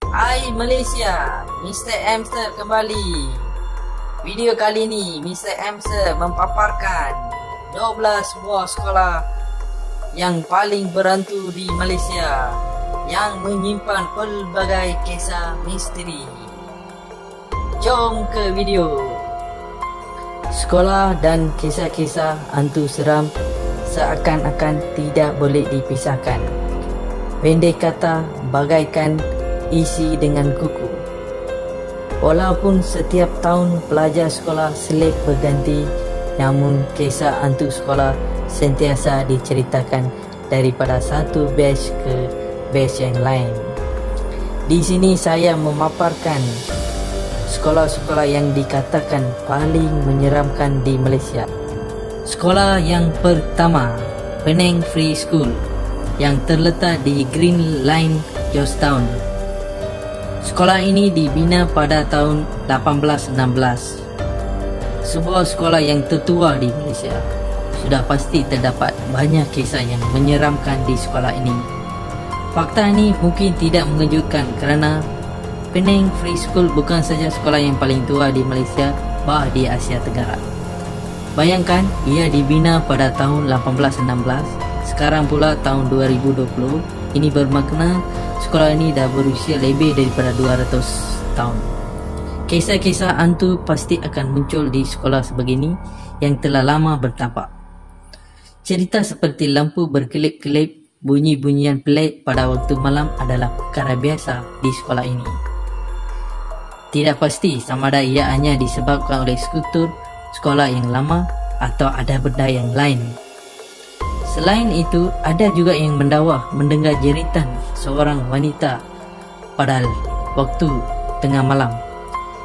Hai Malaysia, Mr. Hamster kembali. Video kali ini Mr. Hamster memaparkan 12 buah sekolah yang paling berhantu di Malaysia yang menyimpan pelbagai kisah misteri. Jom ke video. Sekolah dan kisah-kisah hantu seram seakan-akan tidak boleh dipisahkan. Pendek kata, bagaikan isi dengan kuku. Walaupun setiap tahun pelajar sekolah selip berganti, namun kisah hantu sekolah sentiasa diceritakan daripada satu batch ke batch yang lain. Di sini saya memaparkan sekolah-sekolah yang dikatakan paling menyeramkan di Malaysia. Sekolah yang pertama, Penang Free School, yang terletak di Green Line, Georgetown. Sekolah ini dibina pada tahun 1816. Sebuah sekolah yang tertua di Malaysia. Sudah pasti terdapat banyak kisah yang menyeramkan di sekolah ini. Fakta ini mungkin tidak mengejutkan kerana Penang Free School bukan saja sekolah yang paling tua di Malaysia, bah di Asia Tenggara. Bayangkan, ia dibina pada tahun 1816. Sekarang pula tahun 2020. Ini bermakna sekolah ini dah berusia lebih daripada 200 tahun. Kisah-kisah hantu pasti akan muncul di sekolah sebegini yang telah lama bertapak. Cerita seperti lampu berkelip-kelip, bunyi-bunyian pelik pada waktu malam adalah perkara biasa di sekolah ini. Tidak pasti sama ada ia hanya disebabkan oleh struktur sekolah yang lama atau ada benda yang lain. Selain itu, ada juga yang mendawah mendengar jeritan seorang wanita pada waktu tengah malam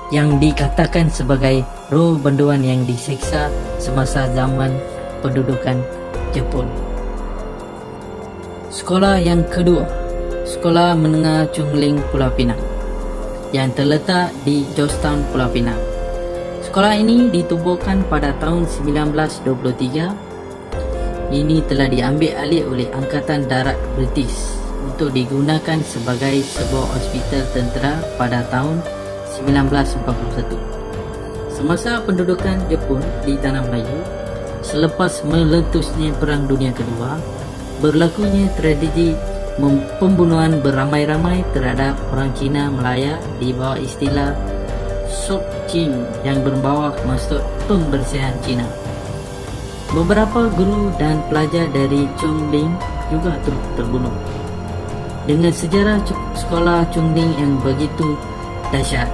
yang dikatakan sebagai roh banduan yang disiksa semasa zaman pendudukan Jepun. Sekolah yang kedua, Sekolah Menengah Chung Ling Pulau Pinang, yang terletak di Georgetown, Pulau Pinang. Sekolah ini ditubuhkan pada tahun 1923. Ini telah diambil alih oleh Angkatan Darat British untuk digunakan sebagai sebuah hospital tentera pada tahun 1941. Semasa pendudukan Jepun di Tanah Melayu, selepas meletusnya Perang Dunia Kedua, berlakunya tragedi pembunuhan beramai-ramai terhadap orang Cina Melaya di bawah istilah Sok Chin yang berbawa maksud pembersihan Cina. Beberapa guru dan pelajar dari Chung Ling juga terbunuh. Dengan sejarah sekolah Chung Ling yang begitu dahsyat,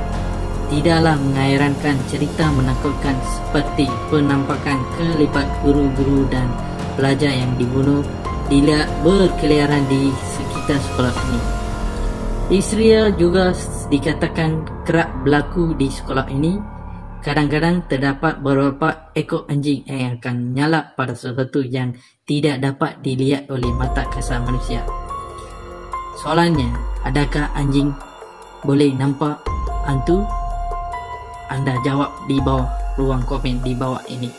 tidaklah mengherankan cerita menakutkan seperti penampakan kelipat guru-guru dan pelajar yang dibunuh dilihat berkeliaran di sekitar sekolah ini. Histeria juga dikatakan kerap berlaku di sekolah ini. Kadang-kadang terdapat beberapa ekor anjing yang akan nyalap pada sesuatu yang tidak dapat dilihat oleh mata kasar manusia. Soalannya, adakah anjing boleh nampak hantu? Anda jawab di bawah ruang komen di bawah ini.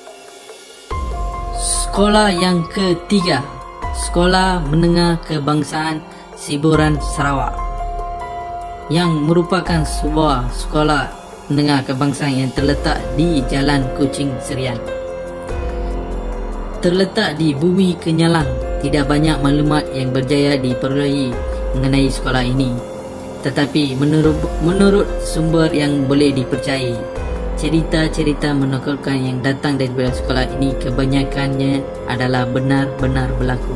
Sekolah yang ketiga, Sekolah Menengah Kebangsaan Siburan Sarawak, yang merupakan sebuah sekolah menengah kebangsaan yang terletak di Jalan Kuching Serian. Terletak di bumi Kenyalang, tidak banyak maklumat yang berjaya diperolehi mengenai sekolah ini. Tetapi menurut sumber yang boleh dipercayai, cerita-cerita menakutkan yang datang daripada sekolah ini kebanyakannya adalah benar-benar berlaku,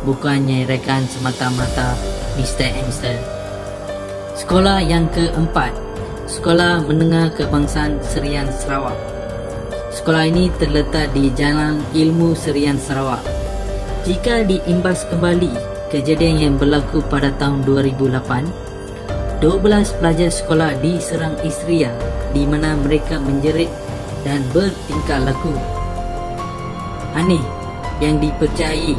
bukannya rekaan semata-mata Mr. Hamster. Sekolah yang keempat, Sekolah Menengah Kebangsaan Serian Sarawak. Sekolah ini terletak di Jalan Ilmu Serian Sarawak. Jika diimbas kembali kejadian yang berlaku pada tahun 2008, 12 pelajar sekolah diserang histeria di mana mereka menjerit dan bertingkah laku aneh yang dipercayai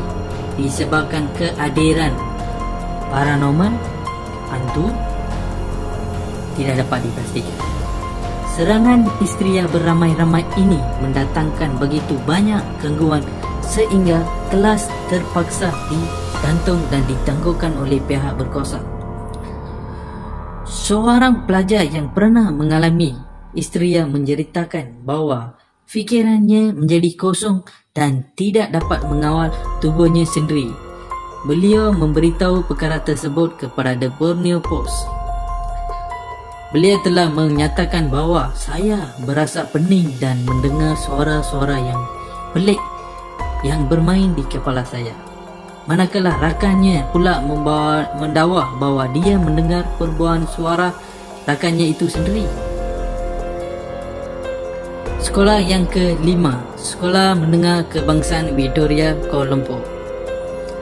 disebabkan kehadiran paranormal, hantu, tidak dapat dipastikan. Serangan histeria beramai-ramai ini mendatangkan begitu banyak gangguan sehingga kelas terpaksa digantung dan ditangguhkan oleh pihak berkuasa. Seorang pelajar yang pernah mengalami histeria menceritakan bahawa fikirannya menjadi kosong dan tidak dapat mengawal tubuhnya sendiri. Beliau memberitahu perkara tersebut kepada The Borneo Post. Beliau telah menyatakan bahawa saya berasa pening dan mendengar suara-suara yang pelik yang bermain di kepala saya. Manakala rakannya pula mendakwa bahawa dia mendengar perbuahan suara rakannya itu sendiri. Sekolah yang ke-5, Sekolah Menengah Kebangsaan Victoria, Kuala Lumpur.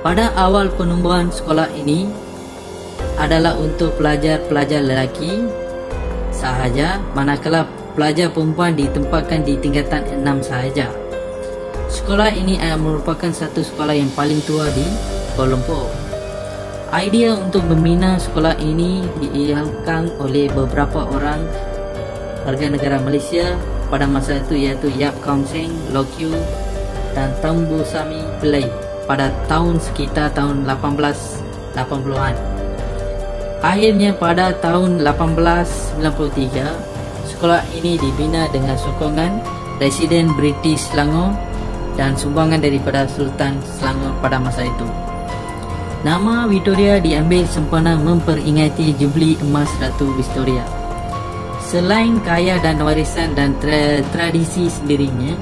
Pada awal penubuhan sekolah ini adalah untuk pelajar-pelajar lelaki sahaja, manakala pelajar perempuan ditempatkan di tingkatan 6 sahaja. Sekolah ini merupakan satu sekolah yang paling tua di Kuala Lumpur. Idea untuk membina sekolah ini diilhamkan oleh beberapa orang warga negara Malaysia pada masa itu, iaitu Yap Kam Seng, Lokyu dan Tambu Sami Pillai pada sekitar tahun 1880-an. Akhirnya pada tahun 1893, sekolah ini dibina dengan sokongan Residen British Selangor dan sumbangan daripada Sultan Selangor pada masa itu. Nama Victoria diambil sempena memperingati Jubili Emas Ratu Victoria. Selain kaya dan warisan dan tradisi sendirinya,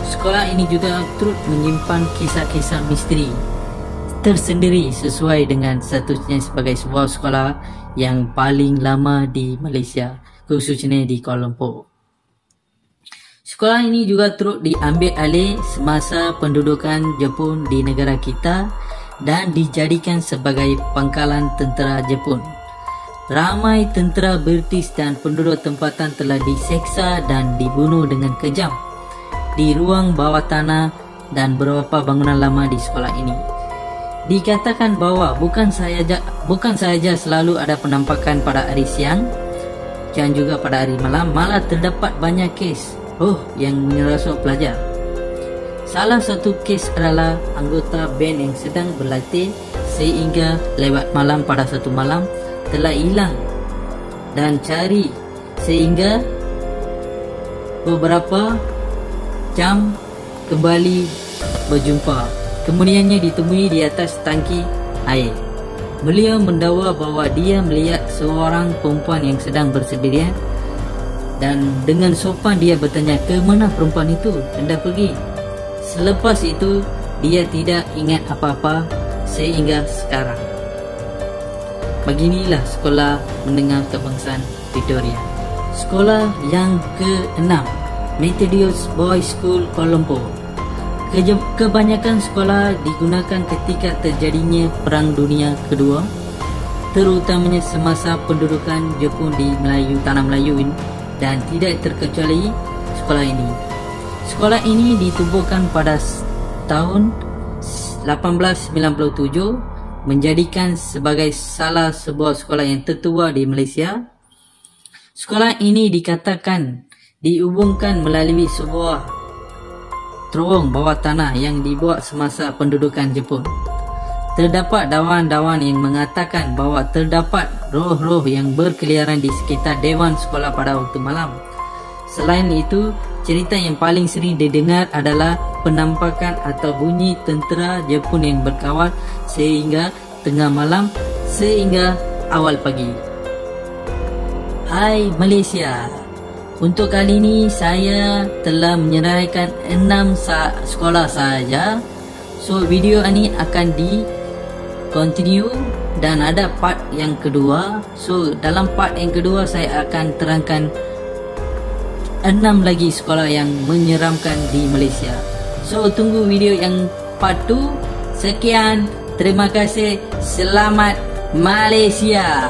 sekolah ini juga turut menyimpan kisah-kisah misteri tersendiri sesuai dengan statusnya sebagai sebuah sekolah yang paling lama di Malaysia, khususnya di Kuala Lumpur. Sekolah ini juga turut diambil alih semasa pendudukan Jepun di negara kita dan dijadikan sebagai pangkalan tentera Jepun. Ramai tentera British dan penduduk tempatan telah diseksa dan dibunuh dengan kejam di ruang bawah tanah dan beberapa bangunan lama di sekolah ini. Dikatakan bahawa bukan sahaja selalu ada penampakan pada hari siang dan juga pada hari malam, malah terdapat banyak kes yang menyerasuk pelajar. Salah satu kes adalah anggota band yang sedang berlatih sehingga lewat malam pada satu malam telah hilang dan cari sehingga beberapa jam kembali berjumpa. Kemudiannya ditemui di atas tangki air. Beliau mendakwa bahawa dia melihat seorang perempuan yang sedang bersendirian dan dengan sopan dia bertanya ke mana perempuan itu hendak pergi. Selepas itu dia tidak ingat apa-apa sehingga sekarang. Beginilah Sekolah Menengah Kebangsaan Victoria. Sekolah yang ke-6, Methodist Boys School, Kuala Lumpur. Kebanyakan sekolah digunakan ketika terjadinya Perang Dunia Kedua, terutamanya semasa pendudukan Jepun di Tanah Melayu dan tidak terkecuali sekolah ini. Sekolah ini ditubuhkan pada tahun 1897, menjadikan sebagai salah sebuah sekolah yang tertua di Malaysia. Sekolah ini dikatakan dihubungkan melalui sebuah terowong bawah tanah yang dibuat semasa pendudukan Jepun. Terdapat dawan-dawan yang mengatakan bahawa terdapat roh-roh yang berkeliaran di sekitar dewan sekolah pada waktu malam. Selain itu, cerita yang paling sering didengar adalah penampakan atau bunyi tentera Jepun yang berkawal sehingga tengah malam sehingga awal pagi. Hai Malaysia, untuk kali ini saya telah menyerahkan 6 sekolah sahaja. So video ini akan continue dan ada part yang kedua. So dalam part yang kedua saya akan terangkan 6 lagi sekolah yang menyeramkan di Malaysia. So tunggu video yang part 2. Sekian, terima kasih, selamat Malaysia.